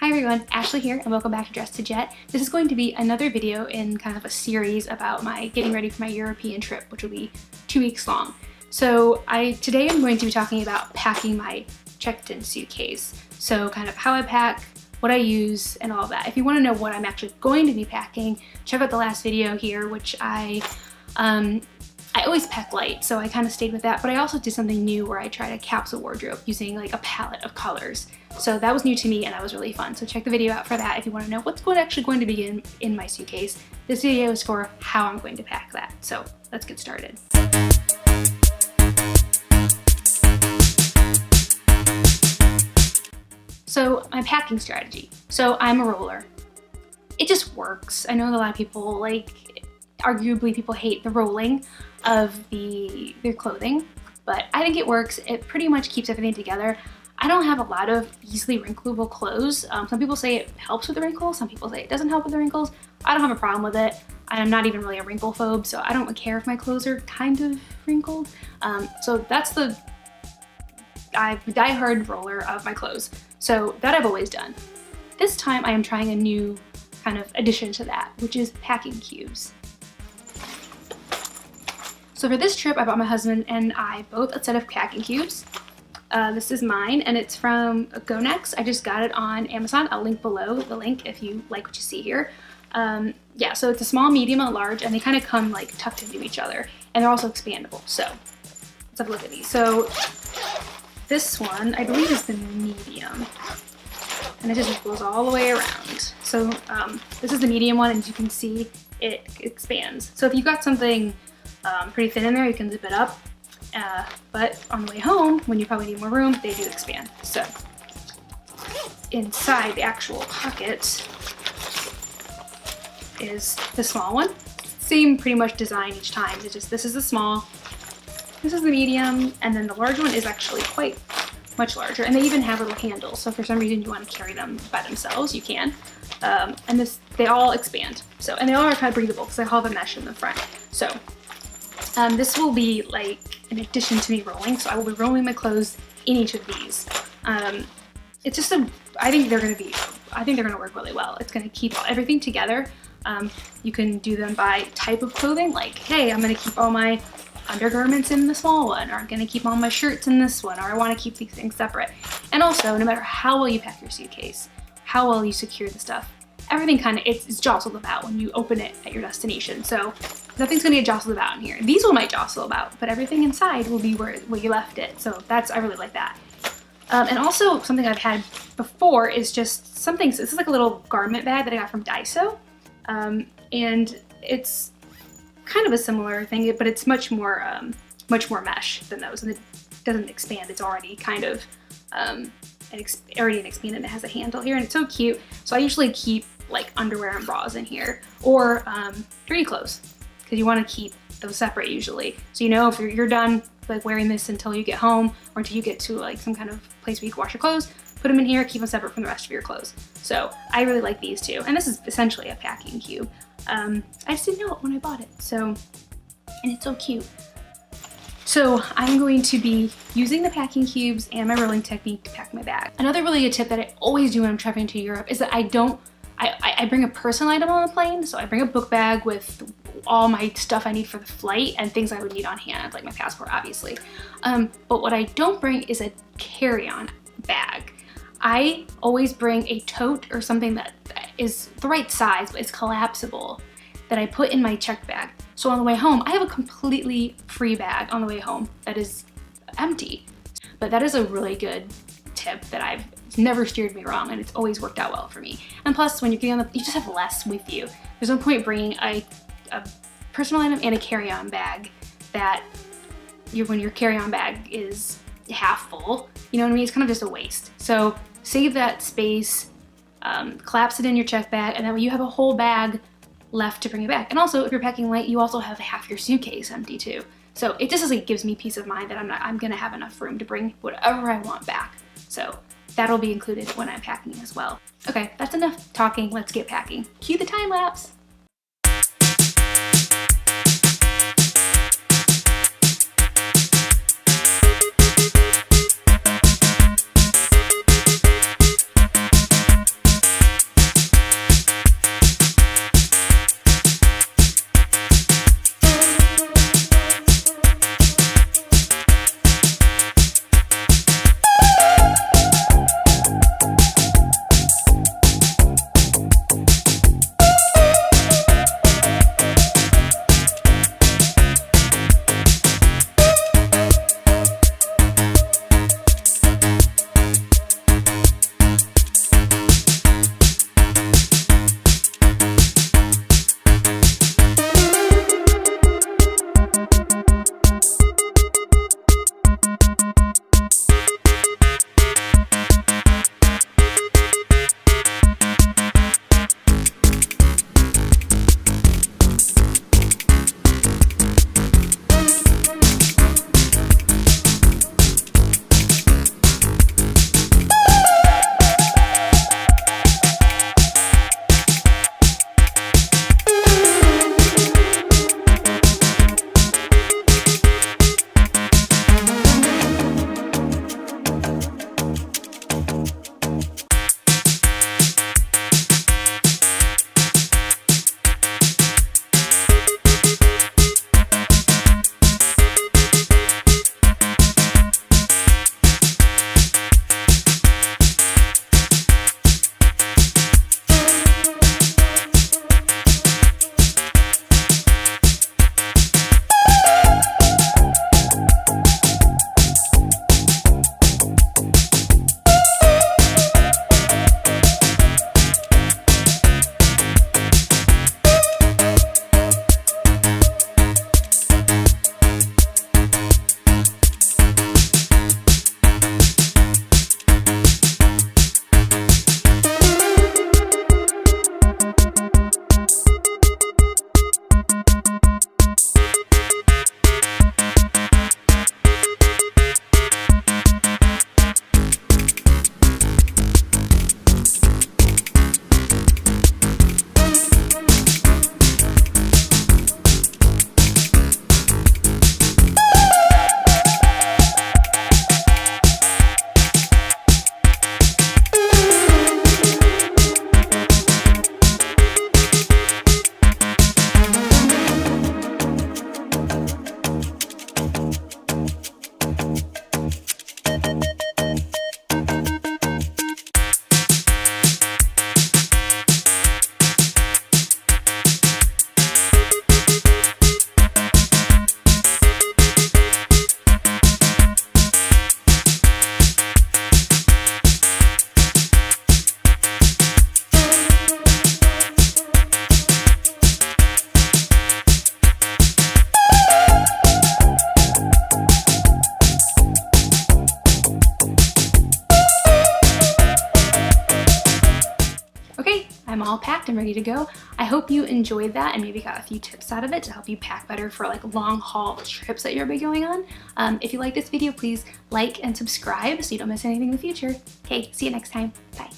Hi everyone, Ashley here and welcome back to Dress to Jet. This is going to be another video in kind of a series about my getting ready for my European trip, which will be 2 weeks long. So today I'm going to be talking about packing my checked-in suitcase. So kind of how I pack, what I use, and all of that. If you want to know what I'm actually going to be packing, check out the last video here, which I always pack light, so I kind of stayed with that, but I also did something new where I tried a capsule wardrobe using like a palette of colors. So that was new to me and that was really fun. So check the video out for that if you want to know what's actually going to be in my suitcase. This video is for how I'm going to pack that. So let's get started. So my packing strategy. So I'm a roller. It just works. I know a lot of people arguably people hate the rolling of their clothing, but I think it works. It pretty much keeps everything together. I don't have a lot of easily wrinkleable clothes. Some people say it helps with the wrinkles. Some people say it doesn't help with the wrinkles. I don't have a problem with it. I'm not even really a wrinkle phobe, so I don't care if my clothes are kind of wrinkled. So that's the die-hard roller of my clothes. So that I've always done. This time I am trying a new kind of addition to that, which is packing cubes. So for this trip, I bought my husband and I both a set of packing cubes. This is mine and it's from Gonex. I just got it on Amazon. I'll link below the link if you like what you see here. Yeah, so it's a small, medium, and a large, and they kind of come like tucked into each other, and they're also expandable. So let's have a look at these. So this one, I believe, is the medium, and it just goes all the way around. So this is the medium one, and as you can see, it expands. So if you've got something pretty thin in there, you can zip it up. But on the way home, when you probably need more room, they do expand. So inside the actual pocket is the small one. Same pretty much design each time. It's just this is the small, this is the medium, and then the large one is actually quite much larger. And they even have little handles. So if for some reason you want to carry them by themselves, you can. And they all expand. So, and they all are kind of breathable because they all have a mesh in the front. So this will be like an addition to me rolling, so I will be rolling my clothes in each of these. It's just I think they're gonna work really well. It's gonna keep everything together. You can do them by type of clothing, like, hey, I'm gonna keep all my undergarments in the small one, or I'm gonna keep all my shirts in this one, or I wanna keep these things separate. And also, no matter how well you pack your suitcase, how well you secure the stuff, everything kind of, it's jostled about when you open it at your destination. So nothing's gonna get jostled about in here. These will might jostle about, but everything inside will be where you left it. So I really like that. And also something I've had before is just something, so this is like a little garment bag that I got from Daiso. And it's kind of a similar thing, but it's much more mesh than those, and it doesn't expand. It's already kind of already expanded, and it has a handle here, and it's so cute. So I usually keep like underwear and bras in here, or dirty clothes, because you want to keep those separate usually. So you know if you're done like wearing this until you get home, or until you get to like some kind of place where you can wash your clothes, put them in here, keep them separate from the rest of your clothes. So I really like these too, and this is essentially a packing cube. I just didn't know it when I bought it, and it's so cute. So I'm going to be using the packing cubes and my rolling technique to pack my bag. Another really good tip that I always do when I'm traveling to Europe is that I bring a personal item on the plane. So I bring a book bag with all my stuff I need for the flight and things I would need on hand, like my passport, obviously. But what I don't bring is a carry-on bag. I always bring a tote or something that is the right size, but it's collapsible, that I put in my checked bag. So on the way home, I have a completely free bag on the way home that is empty. But that is a really good tip that it's never steered me wrong, and it's always worked out well for me. And plus, when you're getting on you just have less with you. There's no point bringing a personal item and a carry-on bag that when your carry-on bag is half full, you know what I mean? It's kind of just a waste. So save that space, collapse it in your check bag, and then you have a whole bag left to bring it back. And also, if you're packing light, you also have half your suitcase empty too. So it just like gives me peace of mind that I'm gonna have enough room to bring whatever I want back. So that'll be included when I'm packing as well. Okay, that's enough talking. Let's get packing. Cue the time lapse. Okay, I'm all packed and ready to go. I hope you enjoyed that and maybe got a few tips out of it to help you pack better for like long haul trips that you'll be going on. If you like this video, please like and subscribe so you don't miss anything in the future. Okay, see you next time. Bye.